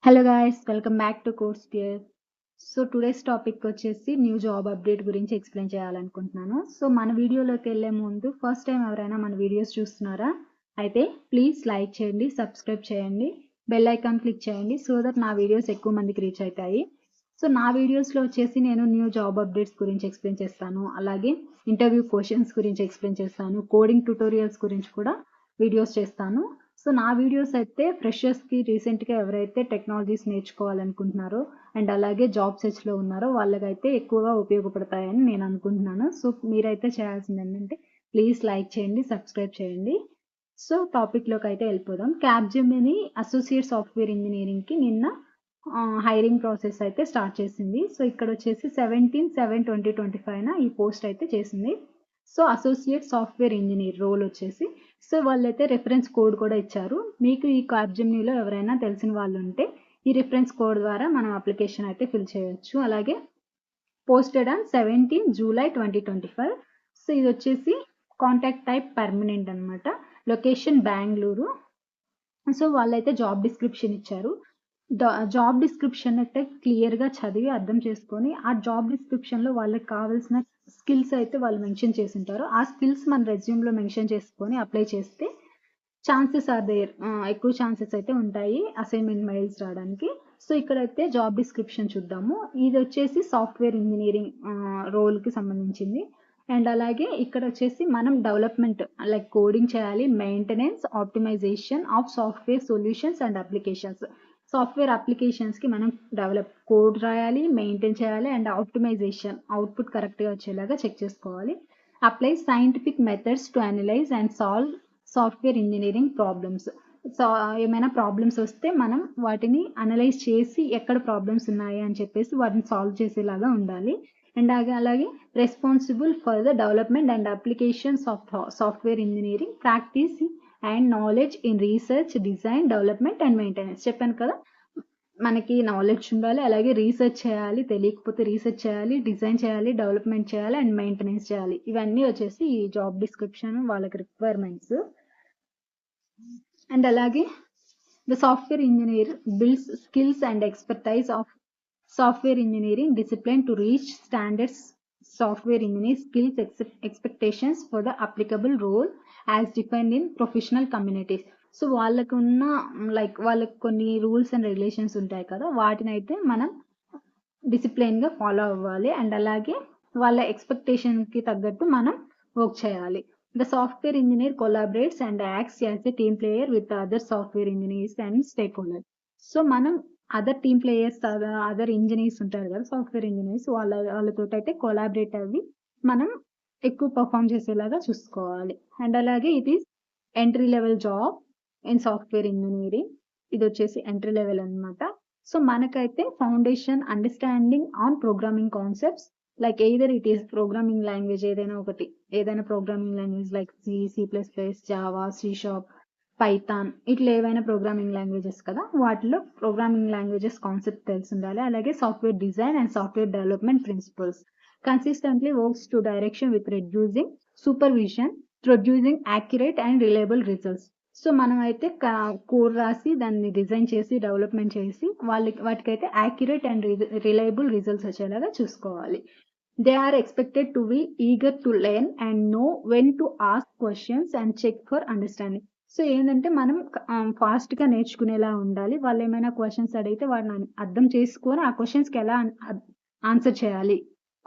Hello guys, welcome back to course pier. So today's topic వచ్చేసి new job update గురించి explain చేయాలనుకుంటున్నాను. సో మన వీడియోలోకి వెళ్ళే ముందు ఫస్ట్ టైం ఎవరైనా మన వీడియోస్ చూస్తున్నారా అయితే ప్లీజ్ లైక్ చేయండి, సబ్స్క్రైబ్ చేయండి, బెల్ ఐకాన్ క్లిక్ చేయండి సో దట్ నా వీడియోస్ ఎక్కువ మందికి రీచ్ అవుతాయి. సో నా వీడియోస్లో వచ్చేసి నేను న్యూ జాబ్ అప్డేట్స్ గురించి ఎక్స్ప్లెయిన్ చేస్తాను, అలాగే ఇంటర్వ్యూ క్వశ్చన్స్ గురించి ఎక్స్ప్లెయిన్ చేస్తాను, కోడింగ్ ట్యూటోరియల్స్ గురించి కూడా వీడియోస్ చేస్తాను. సో నా వీడియోస్ అయితే ఫ్రెషర్స్కి రీసెంట్గా ఎవరైతే టెక్నాలజీస్ నేర్చుకోవాలనుకుంటున్నారో అండ్ అలాగే జాబ్ సెర్చ్లో ఉన్నారో వాళ్ళకైతే ఎక్కువగా ఉపయోగపడతాయని నేను అనుకుంటున్నాను. సో మీరైతే చేయాల్సింది ఏంటంటే ప్లీజ్ లైక్ చేయండి, సబ్స్క్రైబ్ చేయండి. సో టాపిక్లోకి అయితే వెళ్ళిపోదాం. క్యాప్జెమిని అసోసియేట్ సాఫ్ట్వేర్ ఇంజనీరింగ్కి నిన్న హైరింగ్ ప్రాసెస్ అయితే స్టార్ట్ చేసింది. సో ఇక్కడ వచ్చేసి 17/7/2025 ఈ పోస్ట్ అయితే చేసింది. So associate software engineer role వచ్చేసి, సో వాళ్ళైతే రెఫరెన్స్ కోడ్ కూడా ఇచ్చారు. మీకు ఈ క్యాప్జెమినీలో ఎవరైనా తెలిసిన వాళ్ళు ఉంటే ఈ రిఫరెన్స్ కోడ్ ద్వారా మనం అప్లికేషన్ అయితే ఫిల్ చేయొచ్చు. అలాగే పోస్టెడ్ ఆన్ 17 జూలై 2025. సో ఇది వచ్చేసి కాంటాక్ట్ టైప్ పర్మనెంట్ అనమాట. లొకేషన్ బెంగళూరు. సో వాళ్ళైతే జాబ్ డిస్క్రిప్షన్ ఇచ్చారు. జాబ్ డిస్క్రిప్షన్ అయితే క్లియర్గా చదివి అర్థం చేసుకొని ఆ జాబ్ డిస్క్రిప్షన్లో వాళ్ళకి కావాల్సిన స్కిల్స్ అయితే వాళ్ళు మెన్షన్ చేసి ఉంటారు. ఆ స్కిల్స్ మన రెజ్యూమ్లో మెన్షన్ చేసుకొని అప్లై చేస్తే ఛాన్సెస్ ఆర్ దేర్, ఎక్కువ ఛాన్సెస్ అయితే ఉంటాయి అసైన్మెంట్ మెయిల్స్ రావడానికి. సో ఇక్కడైతే జాబ్ డిస్క్రిప్షన్ చూద్దాము. ఇది వచ్చేసి సాఫ్ట్వేర్ ఇంజనీరింగ్ రోల్కి సంబంధించింది. అండ్ అలాగే ఇక్కడ వచ్చేసి మనం డెవలప్మెంట్ లైక్ కోడింగ్ చేయాలి, maintenance, optimization of software solutions and applications. Software అప్లికేషన్స్కి మనం డెవలప్ కోడ్ రాయాలి, మెయింటైన్ చేయాలి అండ్ ఆప్టిమైజేషన్ అవుట్పుట్ కరెక్ట్గా వచ్చేలాగా చెక్ చేసుకోవాలి. Apply scientific methods to analyze and solve software engineering problems. So ఏమైనా ప్రాబ్లమ్స్ వస్తే మనం వాటిని అనలైజ్ చేసి ఎక్కడ ప్రాబ్లమ్స్ ఉన్నాయి అని చెప్పేసి వాటిని సాల్వ్ చేసేలాగా ఉండాలి. అండ్ అలాగే responsible for the development and applications of software engineering practice and knowledge in research, design, development and maintenance. చెప్పాను కదా, మనకి నాలెడ్జ్ ఉండాలి, అలాగే రీసెర్చ్ చేయాలి, తెలియకపోతే రీసెర్చ్ చేయాలి, డిజైన్ చేయాలి, డెవలప్మెంట్ చేయాలి అండ్ మెయింటెనెన్స్ చేయాలి. ఇవన్నీ వచ్చేసి ఈ జాబ్ డిస్క్రిప్షన్ వాళ్ళకి రిక్వైర్మెంట్స్. అండ్ అలాగే the software engineer builds skills and expertise of software engineering discipline to reach standards. Software engineer skills expectations for the applicable role as defined in professional communities. So వాళ్ళకు ఉన్న like వాళ్ళకి కొన్ని rules and regulations ఉంటాయి కదా, వాటిని అయితే మనం డిసిప్లైన్గా follow అవ్వాలి. అండ్ అలాగే వాళ్ళ ఎక్స్పెక్టేషన్కి తగ్గట్టు మనం వర్క్ చేయాలి. The software engineer collaborates and acts as a team player with other software engineers and stakeholders. So మనం other team players, other engineers ఉంటారు కదా సాఫ్ట్వేర్ ఇంజనీర్స్, వాళ్ళతో అయితే కొలాబరేట్ అవ్వి మనం ఎక్కువ పర్ఫామ్ చేసేలాగా చూసుకోవాలి. అండ్ అలాగే ఇది entry level job in software engineering. ఇది వచ్చేసి ఎంట్రీ లెవెల్ అనమాట. సో మనకైతే foundation understanding on programming concepts like either it is programming language ఏదైనా programming language like C++, Java, C#, Python, ఇట్లా ఏవైనా ప్రోగ్రామింగ్ లాంగ్వేజెస్ కదా, వాటిలో ప్రోగ్రామింగ్ లాంగ్వేజెస్ కాన్సెప్ట్ తెలిసి ఉండాలి. అలాగే software design and software development principles consistently works to direction with reducing supervision, producing accurate and reliable results. So మనం అయితే code రాసి దాన్ని డిజైన్ చేసి డెవలప్మెంట్ చేసి వాటికైతే యాక్యురేట్ అండ్ రిలయబుల్ రిజల్ట్స్ వచ్చేలాగా చూసుకోవాలి. They are expected to be eager to learn and know when to ask questions and check for understanding. So ఏంటంటే మనం ఫాస్ట్గా నేర్చుకునేలా ఉండాలి. వాళ్ళు ఏమైనా క్వశ్చన్స్ అడిగితే వాటిని అర్థం చేసుకొని ఆ క్వశ్చన్స్కి ఎలా ఆన్సర్ చేయాలి,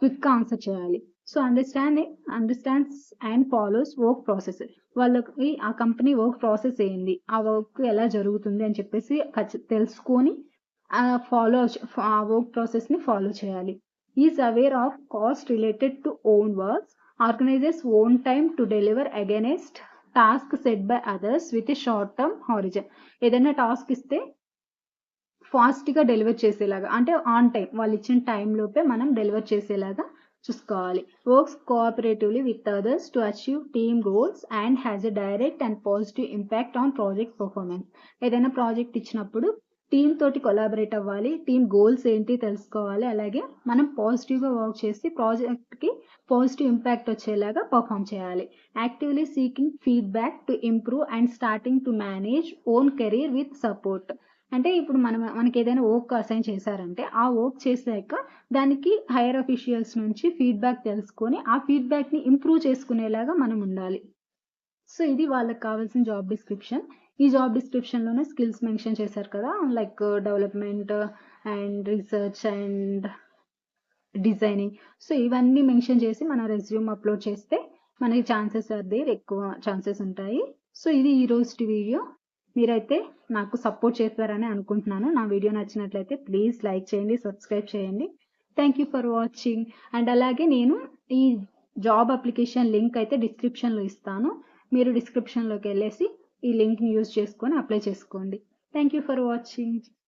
క్విక్గా ఆన్సర్ చేయాలి. So understands and follows work process. వాళ్ళకి ఆ కంపెనీ వర్క్ ప్రాసెస్ ఏంది, ఆ వర్క్ ఎలా జరుగుతుంది అని చెప్పేసి తెలుసుకొని ఆ వర్క్ ప్రాసెస్ని ఫాలో చేయాలి. Is aware of cost related to own works, organisers own time to deliver against task set by others with a short term horizon. ఏదైనా టాస్క్ ఇస్తే ఫాస్ట్గా డెలివర్ చేసేలాగా, అంటే ఆన్ టైం వాళ్ళు ఇచ్చిన టైంలోపే మనం డెలివర్ చేసేలాగా చూసుకోవాలి. Works cooperatively with others to achieve team goals and has a direct and positive impact on project performance. ఏదైనా ప్రాజెక్ట్ ఇచ్చినప్పుడు టీమ్ తోటి కొలాబరేట్ అవ్వాలి, టీమ్ గోల్స్ ఏంటి తెలుసుకోవాలి, అలాగే మనం పాజిటివ్గా వర్క్ చేసి ప్రాజెక్ట్కి పాజిటివ్ ఇంపాక్ట్ వచ్చేలాగా పర్ఫామ్ చేయాలి. Actively seeking feedback to improve and starting to manage own career with support. అంటే ఇప్పుడు మనకి ఏదైనా వర్క్ అసైన్ చేశారంటే ఆ వర్క్ చేశాక దానికి హైయర్ అఫీషియల్స్ నుంచి ఫీడ్బ్యాక్ తెలుసుకొని ఆ ఫీడ్బ్యాక్ని ఇంప్రూవ్ చేసుకునేలాగా మనం ఉండాలి. సో ఇది వాళ్ళకి కావాల్సిన జాబ్ డిస్క్రిప్షన్. ఈ జాబ్ డిస్క్రిప్షన్లోనే స్కిల్స్ మెన్షన్ చేశారు కదా, like development and research and designing. So ఇవన్నీ మెన్షన్ చేసి మన రెజ్యూమ్ అప్లోడ్ చేస్తే మనకి ఛాన్సెస్ ఎక్కువ ఛాన్సెస్ ఉంటాయి. సో ఇది ఈ రోజు వీడియో. మీరైతే నాకు సపోర్ట్ చేస్తారని అనుకుంటున్నాను. నా వీడియో నచ్చినట్లయితే ప్లీజ్ లైక్ చేయండి, సబ్స్క్రైబ్ చేయండి. Thank you for watching. And అలాగే నేను ఈ జాబ్ అప్లికేషన్ లింక్ అయితే డిస్క్రిప్షన్లో ఇస్తాను. మీరు డిస్క్రిప్షన్లోకి వెళ్ళేసి ఈ లింక్ని యూజ్ చేసుకొని అప్లై చేసుకోండి. Thank you for watching.